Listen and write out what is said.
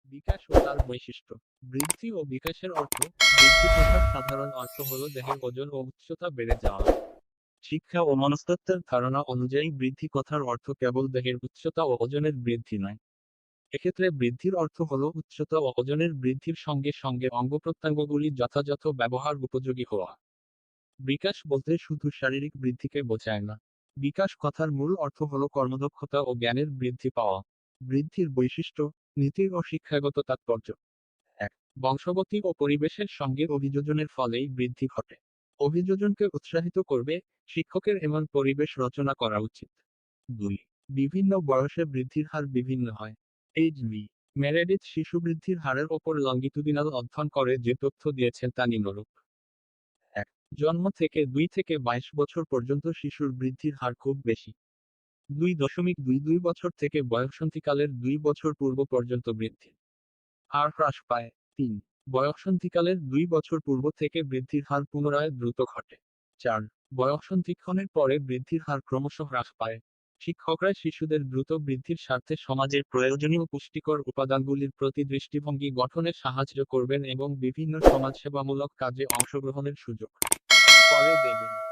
বিকাশ ও তার বৈশিষ্ট্য। বৃদ্ধি ও বিকাশের অর্থ। বৃদ্ধি কথার সাধারণ অর্থ হল দেহের ওজন ও উচ্চতা বেড়ে যাওয়া। শিক্ষা ও মনস্তত্ত্বের ধারণা অনুযায়ী বৃদ্ধি কথার অর্থ কেবল দেহের উচ্চতা ও ওজনের বৃদ্ধি নয়। এক্ষেত্রে বৃদ্ধির অর্থ হল উচ্চতা ও ওজনের বৃদ্ধির সঙ্গে সঙ্গে অঙ্গপ্রত্যঙ্গগুলি যথাযথ ব্যবহার উপযোগী হওয়া। বিকাশ বলতে শুধু শারীরিক বৃদ্ধিকে বোঝায় না। বিকাশ কথার মূল অর্থ হল কর্মদক্ষতা ও জ্ঞানের বৃদ্ধি পাওয়া। বৃদ্ধির বৈশিষ্ট্য, নীতি ও শিক্ষাগত তাৎপর্য। এক, বংশগতি ও পরিবেশের সঙ্গে অভিযোজনের ফলেই বৃদ্ধি ঘটে। অভিযোজনকে উৎসাহিত করবে, শিক্ষকের এমন পরিবেশ রচনা করা উচিত। দুই, বিভিন্ন বয়সে বৃদ্ধির হার বিভিন্ন হয়। এইচবি মেরেডিথ শিশু বৃদ্ধির হারের ওপর লঙ্গিতুদিনাল অধ্যয়ন করে যে তথ্য দিয়েছেন তা নিম্নরূপ। এক, জন্ম থেকে 2 থেকে 22 বছর পর্যন্ত শিশুর বৃদ্ধির হার খুব বেশি। 2.22 বছর থেকে বয়ঃসন্ধিকালের 2 বছর পূর্ব পর্যন্ত বৃদ্ধি হার হ্রাস পায়। 3, বয়ঃসন্ধিকালের 2 বছর পূর্ব থেকে বৃদ্ধির হার পুনরায় দ্রুত ঘটে। 4, বয়ঃসন্ধিক্ষণের পরে বৃদ্ধির হার ক্রমশ হ্রাস পায়। শিক্ষকরা শিশুদের দ্রুত বৃদ্ধির স্বার্থে সমাজের প্রয়োজনীয় পুষ্টিকর উপাদানগুলির প্রতি দৃষ্টিভঙ্গি গঠনে সাহায্য করবেন এবং বিভিন্ন সমাজসেবামূলক কাজে অংশগ্রহণের সুযোগ করে দেবেন।